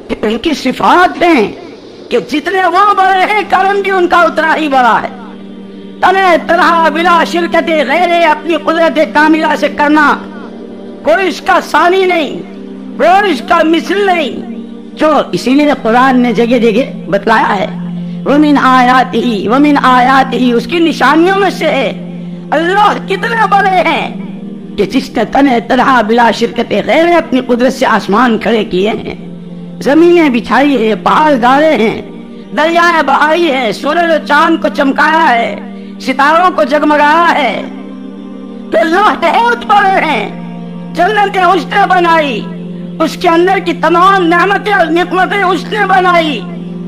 ان کی صفات ہیں کہ جتنے وہ بڑے ہیں کرم بھی ان کا اتنا ہی بڑا ہے. تنہ طرح بلا شرکت غیر اپنی قدرت کاملہ سے کرنا، کوئی اس کا ثانی نہیں، کوئی اس کا مثل نہیں. جو اسی لیے قرآن نے جگہ جگہ بتلایا ہے وَمِنْ آیَاتِهِ وَمِنْ آیَاتِهِ، اس کی نشانیوں میں سے ہے اللہ کتنے بڑے ہیں کہ جس نے تنہ تنہا بلا شرکت غیر اپنی قدرت سے آسمان کھڑے کیے ہیں، زمینیں بچھائی ہے، پہاڑ گاڑے ہیں، دریائیں بہائی ہے، سورج و چاند کو چمکایا ہے، ستاروں کو جگمگایا ہے. کہ اللہ بہت بڑے ہیں. جنتیں اس نے بنائی، اس کے اندر کی تمام نعمتیں اور نعمتیں اس نے بنائی.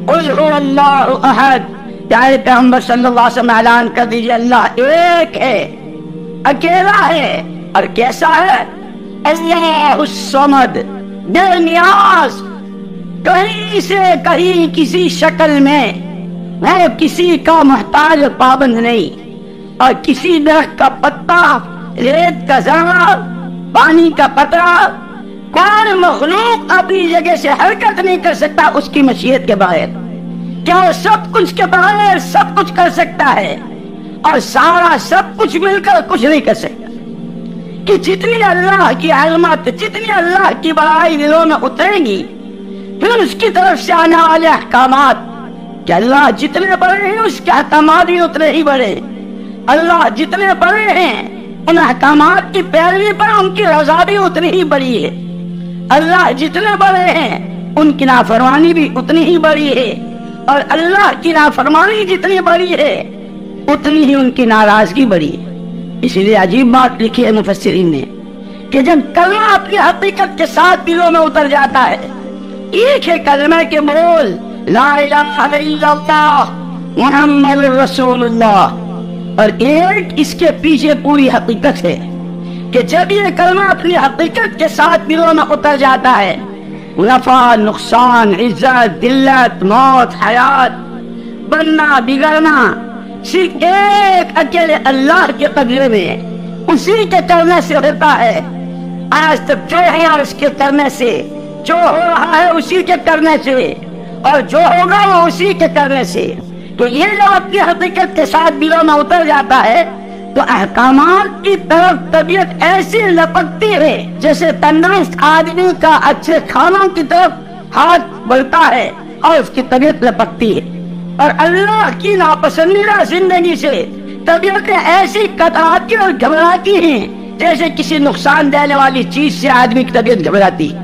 قل هو اللہ احد، پیارے پیغمبر صلی اللہ علیہ وسلم اعلان کر دیجئے اللہ ایک ہے، اکیلا ہے. اور کیسا ہے؟ اللہ الصمد، بے نیاز، کہیں سے کہیں کسی شکل میں وہ کسی کا محتاج اور پابند نہیں. اور کسی درخت کا پتا، ریت کا ذرہ، پانی کا قطرہ، کوئی مخلوق اپنی جگہ سے حرکت نہیں کر سکتا اس کی مشیت کے بغیر. کیا وہ سب کچھ کے بغیر سب کچھ کر سکتا ہے، اور سارا سب کچھ مل کر کچھ نہیں کر سکتا. کہ جتنی اللہ کی عظمت، جتنی اللہ کی بڑائی دلوں میں اترے گی، پھر اس کی طرف سے آنے والے احکامات، کہ اللہ جتنے بڑے ہیں اس کے احکامات بھی اتنے ہی بڑے. اللہ جتنے بڑے ہیں ان احکامات کی پیروی پر ان کی رضا بھی اتنی ہی بڑی ہے. اللہ جتنے بڑے ہیں ان کی نافرمانی بھی اتنی ہی بڑی ہے. اور اللہ کی نافرمانی جتنی بڑی ہے اتنی ہی ان کی ناراضگی بڑی ہے. اسی لیے عجیب بات لکھی ہے مفسرین نے کہ جب کلمہ اپنی حقیقت کے ساتھ دلوں میں اتر جاتا ہے، ایک ہے کلمہ کے بول لا الہ الا اللہ محمد رسول اللہ، اور ایک اس کے پیچھے پوری حقیقت ہے کہ جب یہ کلمہ اپنی حقیقت کے ساتھ دلوں میں اتر جاتا ہے، نفع نقصان، عزت ذلت، موت حیات، بننا بگڑنا صرف ایک اکیلے اللہ کے قبضے میں اسی کے کرنے سے ہوتا ہے. آج تک جو ہے اور اس کے کرنے سے، جو ہو رہا ہے اسی کے کرنے سے، اور جو ہوگا وہ اسی کے کرنے سے. تو یہ جب اپنی حقیقت کے ساتھ دلوں میں اتر جاتا ہے تو احکامات کی طرف طبیعت ایسی لپکتی ہے جیسے تندرست آدمی کا اچھے کھانوں کی طرف ہاتھ بڑھتا ہے اور اس کی طبیعت لپکتی ہے. اور اللہ کی ناپسندیدہ زندگی سے طبیعتیں ایسی کتراتی اور گھبراتی ہیں جیسے کسی نقصان دینے والی چیز سے آدمی کی طبیعت گھبراتی ہے.